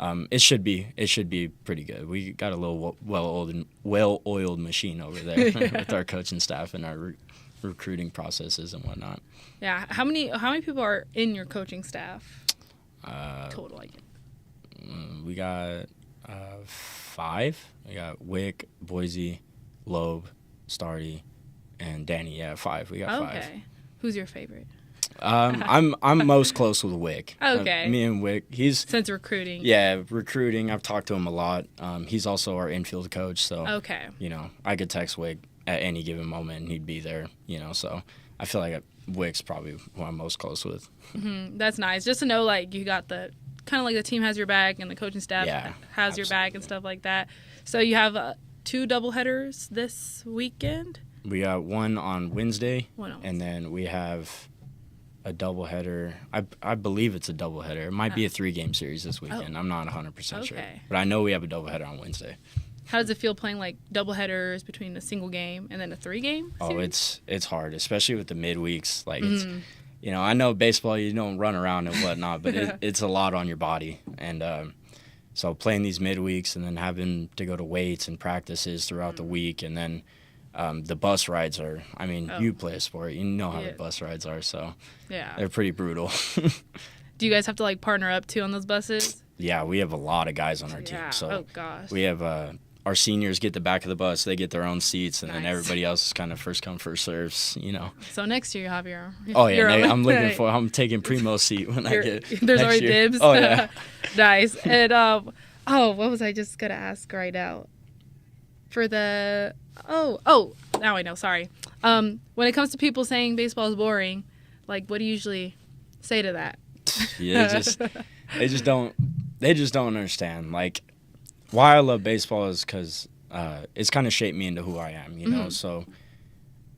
it should be pretty good. We got a little well-oiled machine over there with our coaching staff and our recruiting processes and whatnot. Yeah. How many people are in your coaching staff? Total. We got 5. We got Wick, Boise, Loeb, Starty, and Danny. Yeah, 5. We got 5. Okay. Who's your favorite? I'm most close with Wick. Okay. Me and Wick. He's Since recruiting. yeah, recruiting. I've talked to him a lot. He's also our infield coach, so Okay. I could text Wick at any given moment and he'd be there. So I feel like Wick's probably who I'm most close with. That's nice. Just to know, like, you got the kind of like the team has your back and the coaching staff has your back and stuff like that. So you have 2 doubleheaders this weekend. We got one on Wednesday, One on and then we have a doubleheader. I believe it's a doubleheader. It might be a 3-game series this weekend. I'm not 100% sure. Okay. But I know we have a doubleheader on Wednesday. How does it feel playing like doubleheaders between a single game and then a 3-game series? Oh, it's hard, especially with the midweeks. Like, it's, I know baseball, you don't run around and whatnot, but it's a lot on your body. And so playing these midweeks and then having to go to weights and practices throughout the week, and then the bus rides are, you play a sport, you know how the bus rides are, so they're pretty brutal. Do you guys have to like partner up too on those buses? Yeah, we have a lot of guys on our team. So oh gosh. we have our seniors get the back of the bus, they get their own seats, and then everybody else is kind of first come, first serves, So next year you'll have your I'm taking Primo's seat when I get There's already year. dibs. Oh yeah. Nice. And what was I just gonna ask right now? For the now I know, sorry. When it comes to people saying baseball is boring, like what do you usually say to that? Yeah, they just don't understand. Like, why I love baseball is because it's kind of shaped me into who I am, know. So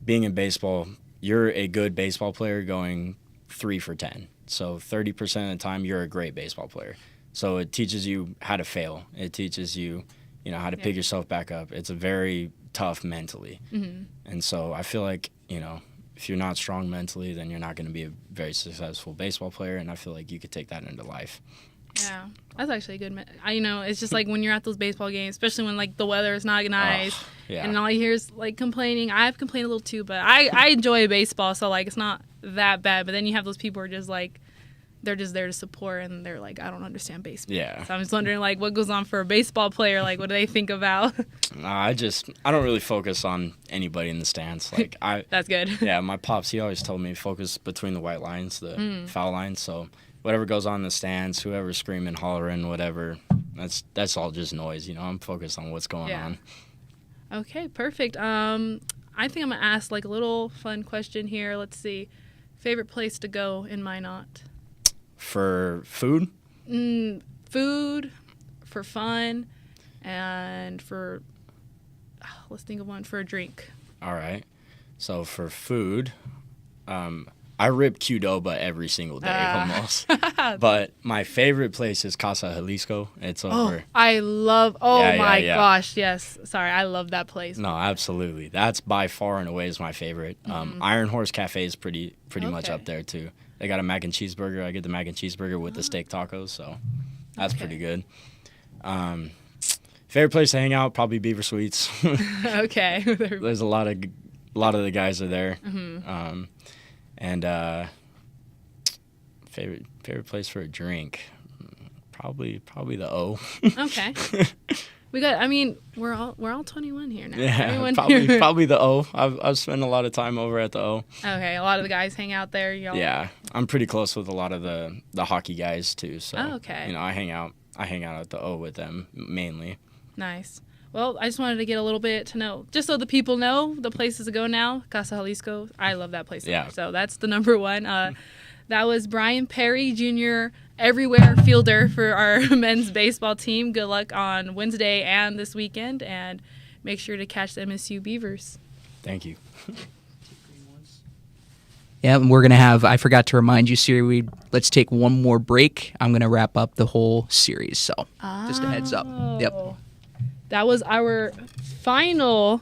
being in baseball, you're a good baseball player going 3 for 10. So 30% of the time, you're a great baseball player. So it teaches you how to fail. It teaches you, how to pick yourself back up. It's a very tough mentally. And so I feel like, if you're not strong mentally, then you're not going to be a very successful baseball player. And I feel like you could take that into life. Yeah, that's actually a good. It's just like when you're at those baseball games, especially when like the weather is not nice, and all you hear is like complaining. I've complained a little too, but I enjoy baseball, so like it's not that bad. But then you have those people who are just like, they're just there to support, and they're like, I don't understand baseball. Yeah. So I'm just wondering like what goes on for a baseball player, like what do they think about? I don't really focus on anybody in the stands. Like That's good. Yeah, my pops, he always told me focus between the white lines, the foul lines. So whatever goes on in the stands, whoever's screaming, hollering, whatever, that's all just noise. I'm focused on what's going on. Okay, perfect. I think I'm gonna ask like a little fun question here. Let's see, favorite place to go in Minot? For food? Food, for fun, and for let's think of one for a drink. All right. So for food, I rip Qdoba every single day almost. But my favorite place is Casa Jalisco. It's over. I love. Gosh, yes. Sorry, I love that place. No, absolutely. That's by far and away is my favorite. Iron Horse Cafe is pretty much up there too. They got a mac and cheeseburger. I get the mac and cheeseburger with the steak tacos, so that's pretty good. Favorite place to hang out, probably Beaver Suites. Okay. There's a lot of the guys are there. And favorite place for a drink, probably the O. Okay. We're all 21 here now. Yeah, probably the O. I've spent a lot of time over at the O. Okay, a lot of the guys hang out there. Y'all. Yeah, I'm pretty close with a lot of the hockey guys too. So okay. I hang out at the O with them mainly. Nice. Well, I just wanted to get a little bit to know, just so the people know the places to go now. Casa Jalisco, I love that place. Yeah. So that's the number one. That was Brian Parry, Jr., everywhere fielder for our men's baseball team. Good luck on Wednesday and this weekend, and make sure to catch the MSU Beavers. Thank you. Yeah, and we're going to have, I forgot to remind you, Siri, let's take one more break. I'm going to wrap up the whole series, so just a heads up. Yep. That was our final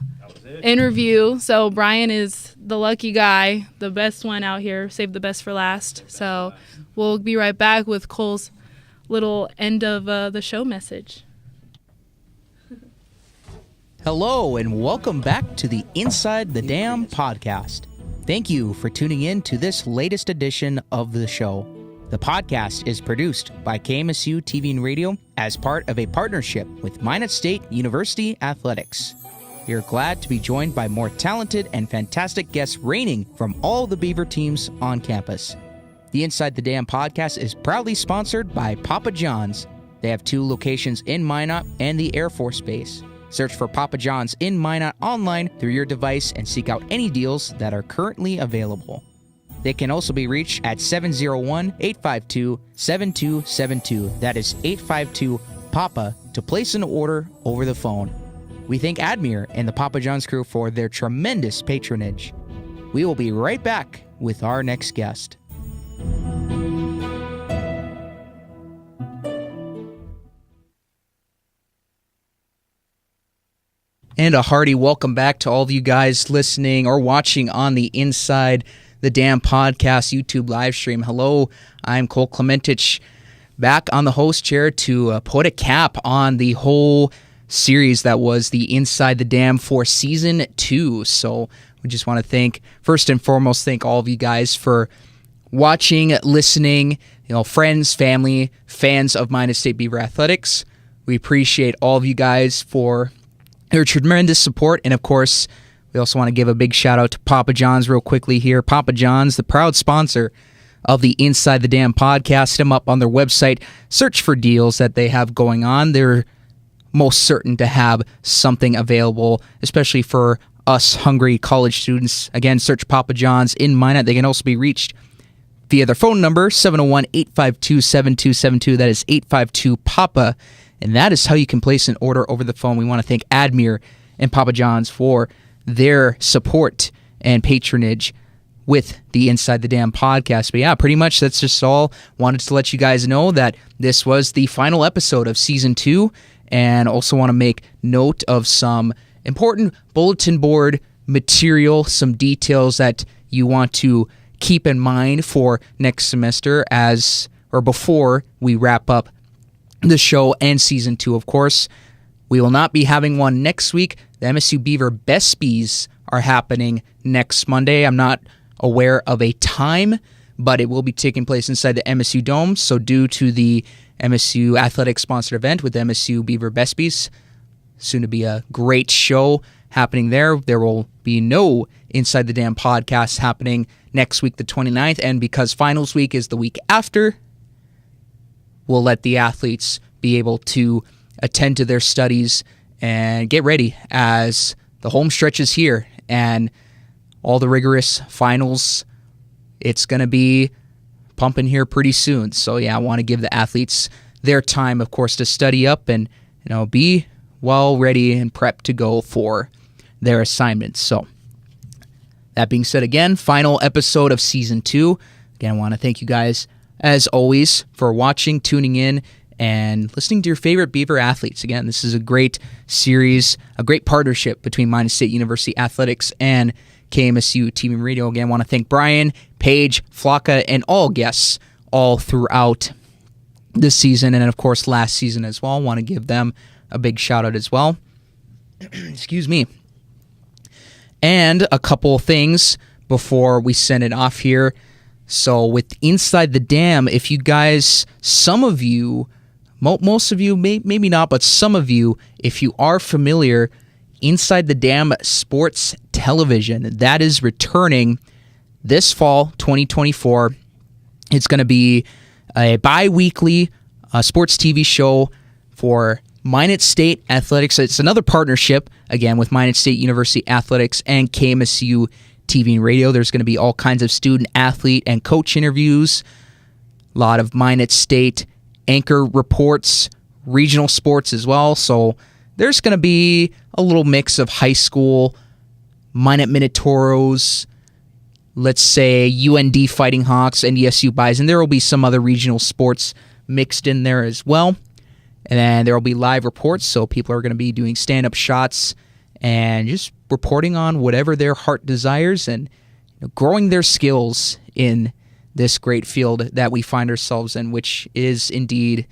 interview. So Brian is the lucky guy, the best one out here. Saved the best for last. So we'll be right back with Cole's little end of the show message. Hello, and welcome back to the Inside the Dam podcast. Thank you for tuning in to this latest edition of the show. The podcast is produced by KMSU TV and Radio as part of a partnership with Minot State University Athletics. We are glad to be joined by more talented and fantastic guests reigning from all the Beaver teams on campus. The Inside the Dam podcast is proudly sponsored by Papa John's. They have 2 locations in Minot and the Air Force Base. Search for Papa John's in Minot online through your device and seek out any deals that are currently available. They can also be reached at 701-852-7272. That is 852-PAPA to place an order over the phone. We thank Admir and the Papa John's crew for their tremendous patronage. We will be right back with our next guest. And a hearty welcome back to all of you guys listening or watching on the Inside the Dam podcast YouTube live stream. Hello, I'm Cole Clementich, back on the host chair to put a cap on the whole series that was the Inside the Dam for Season 2. So we just want to first and foremost, thank all of you guys for watching, listening, friends, family, fans of Minot State Beaver Athletics. We appreciate all of you guys for your tremendous support, and of course, we also want to give a big shout out to Papa John's real quickly here. Papa John's, the proud sponsor of the Inside the Dam podcast. Hit them up on their website. Search for deals that they have going on. They're most certain to have something available, especially for us hungry college students. Again, search Papa John's in Minot. They can also be reached via their phone number, 701-852-7272. That is 852-PAPA. And that is how you can place an order over the phone. We want to thank Admir and Papa John's for their support and patronage with the Inside the Dam podcast. But yeah, pretty much that's just all. Wanted to let you guys know that this was the final episode of Season 2, and also want to make note of some important bulletin board material, some details that you want to keep in mind for next semester before we wrap up the show and Season 2, of course. We will not be having one next week. The MSU Beaver Bespies are happening next Monday. I'm not aware of a time, but it will be taking place inside the MSU Dome. So due to the MSU Athletics sponsored event with the MSU Beaver Bespies, soon to be a great show happening there. There will be no Inside the Dam podcast happening next week, the 29th. And because finals week is the week after, we'll let the athletes be able to attend to their studies and get ready as the home stretch is here and all the rigorous finals. It's going to be pumping here pretty soon. So yeah, I want to give the athletes their time, of course, to study up and be well ready and prepped to go for their assignments. So that being said, again, final episode of Season 2. Again, I want to thank you guys as always for watching, tuning in, and listening to your favorite Beaver athletes. Again, this is a great series, a great partnership between Minot State University Athletics and KMSU TV and Radio. Again, I want to thank Brian, Paige, Flaca, and all guests all throughout this season, and of course last season as well. I want to give them a big shout out as well. Excuse me. And a couple things before we send it off here. So with Inside the Dam, if you guys, some of you, most of you, maybe not, but some of you, if you are familiar, Inside the Dam Sports Television, that is returning this fall, 2024. It's going to be a bi-weekly sports TV show for Minot State Athletics. It's another partnership, again, with Minot State University Athletics and KMSU TV and Radio. There's going to be all kinds of student, athlete, and coach interviews, a lot of Minot State anchor reports, regional sports as well. So there's going to be a little mix of high school, Minot Minotauros, let's say UND Fighting Hawks, and ESU Bison. There will be some other regional sports mixed in there as well. And then there will be live reports, so people are going to be doing stand-up shots and just reporting on whatever their heart desires and growing their skills in this great field that we find ourselves in, which is indeed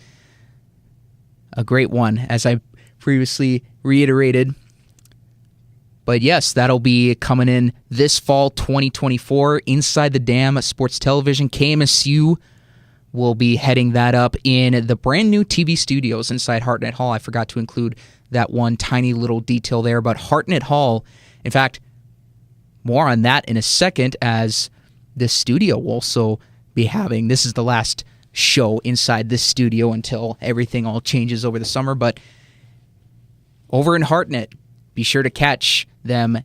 a great one, as I previously reiterated. But yes, that'll be coming in this fall 2024, Inside the Dam Sports Television. KMSU will be heading that up in the brand new TV studios inside Hartnett Hall. I forgot to include that one tiny little detail there, but Hartnett Hall, in fact, more on that in a second, as this studio will also be having. This is the last show inside this studio until everything all changes over the summer. But over in Hartnett, be sure to catch them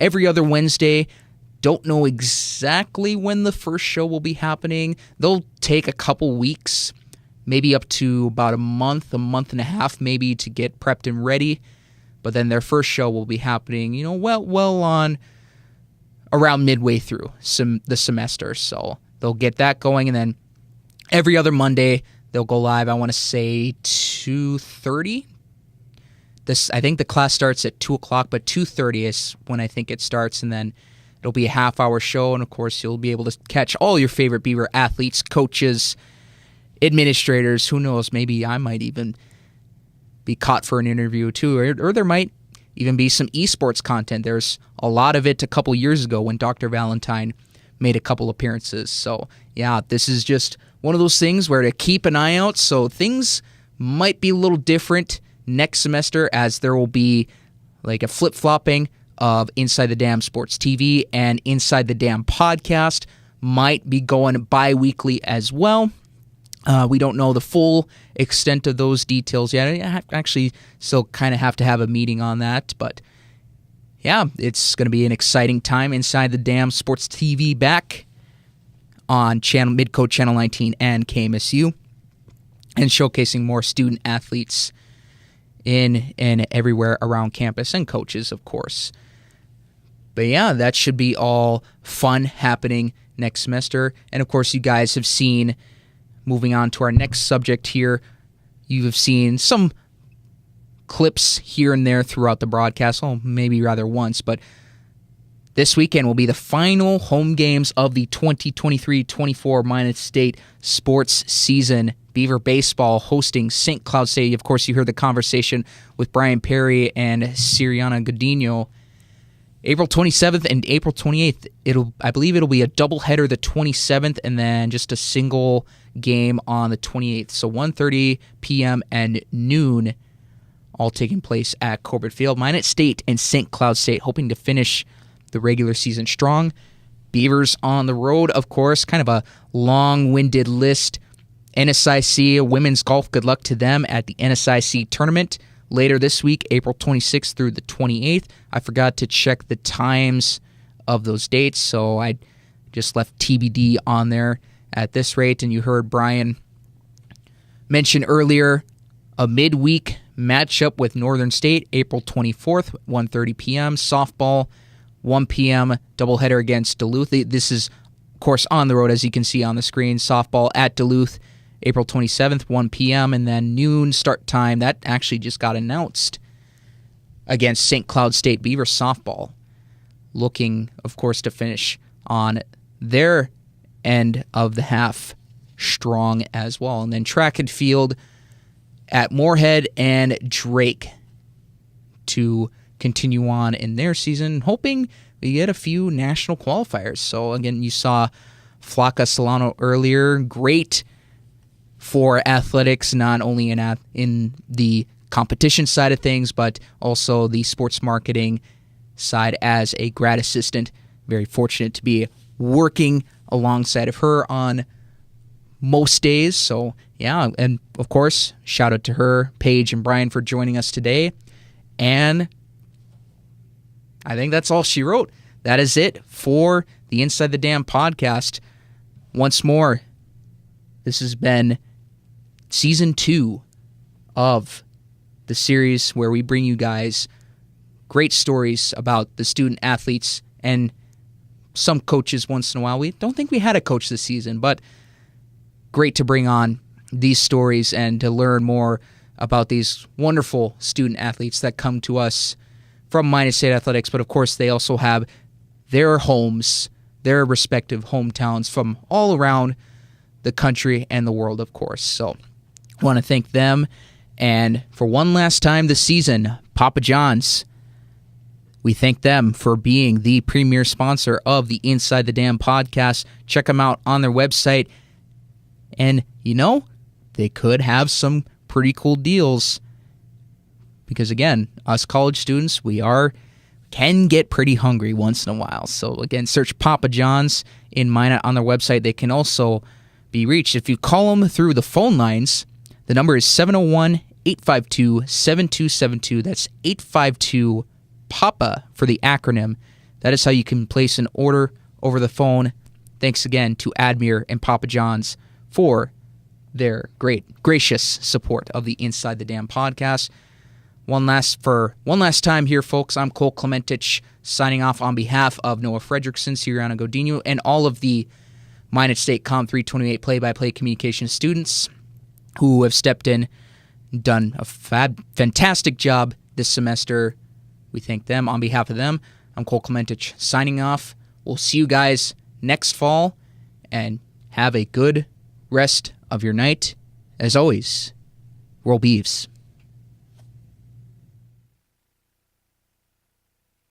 every other Wednesday. Don't know exactly when the first show will be happening. They'll take a couple weeks, maybe up to about a month and a half maybe to get prepped and ready. But then their first show will be happening, well on around midway through the semester. So they'll get that going, and then every other Monday they'll go live. I want to say 2:30. I think the class starts at 2:00, but 2:30 is when I think it starts, and then it'll be a half-hour show, and of course you'll be able to catch all your favorite Beaver athletes, coaches, administrators. Who knows? Maybe I might even be caught for an interview too, or there might even be some esports content. There's a lot of it a couple years ago when Dr. Valentine made a couple appearances. So yeah, this is just one of those things where to keep an eye out. So things might be a little different next semester, as there will be like a flip-flopping of Inside the Dam Sports TV, and Inside the Dam podcast might be going bi-weekly as well. We don't know the full extent of those details yet. I actually still kind of have to have a meeting on that. But yeah, it's going to be an exciting time. Inside the Dam Sports TV back on Midcoast Channel 19 and KMSU, and showcasing more student athletes in and everywhere around campus, and coaches, of course. But yeah, that should be all fun happening next semester. And of course, you guys have seen, moving on to our next subject here, you have seen some clips here and there throughout the broadcast, maybe rather once, but this weekend will be the final home games of the 2023-24 Minot State sports season. Beaver baseball hosting St. Cloud State. Of course, you heard the conversation with Brian Parry and Siriana Godinho. April 27th and April 28th, I believe it'll be a doubleheader the 27th, and then just a single game on the 28th. So 1:30 p.m. and noon, all taking place at Corbett Field. Minot State and St. Cloud State hoping to finish the regular season strong. Beavers on the road, of course, kind of a long-winded list. NSIC women's golf, good luck to them at the NSIC tournament later this week, April 26th through the 28th. I forgot to check the times of those dates, so I just left TBD on there at this rate. And you heard Brian mention earlier a midweek matchup with Northern State, April 24th, 1:30 p.m. Softball, 1 p.m. doubleheader against Duluth. This is, of course, on the road, as you can see on the screen. Softball at Duluth, April 27th, 1 p.m., and then noon start time. That actually just got announced against St. Cloud State. Beaver softball looking, of course, to finish on their end of the half strong as well. And then track and field at Moorhead and Drake to continue on in their season, hoping we get a few national qualifiers. So again, you saw Flaca Solano earlier. Great for athletics, not only in the competition side of things, but also the sports marketing side as a grad assistant. Very fortunate to be working alongside of her on most days. So yeah, and of course, shout out to her, Paige and Brian, for joining us today. And I think that's all she wrote. That is it for the Inside the Dam podcast. Once more, this has been Season 2 of the series where we bring you guys great stories about the student athletes and some coaches once in a while. We don't think we had a coach this season, but great to bring on these stories and to learn more about these wonderful student athletes that come to us from Minot State Athletics. But of course, they also have their homes, their respective hometowns from all around the country and the world, of course. So I want to thank them. And for one last time this season, Papa John's, we thank them for being the premier sponsor of the Inside the Dam podcast. Check them out on their website. And, they could have some pretty cool deals. Because, again, us college students, can get pretty hungry once in a while. So, again, search Papa John's in Minot on their website. They can also be reached. If you call them through the phone lines, the number is 701-852-7272. That's 852-PAPA for the acronym. That is how you can place an order over the phone. Thanks again to Admir and Papa John's for their gracious support of the Inside the Dam podcast. One last time here, folks, I'm Cole Clementich signing off on behalf of Noah Fredrickson, Siriano Godinho, and all of the Minot State Com 328 play-by-play communication students who have stepped in, done a fantastic job this semester. We thank them. On behalf of them, I'm Cole Clementich signing off. We'll see you guys next fall, and have a good rest of your night. As always, roll Beavs.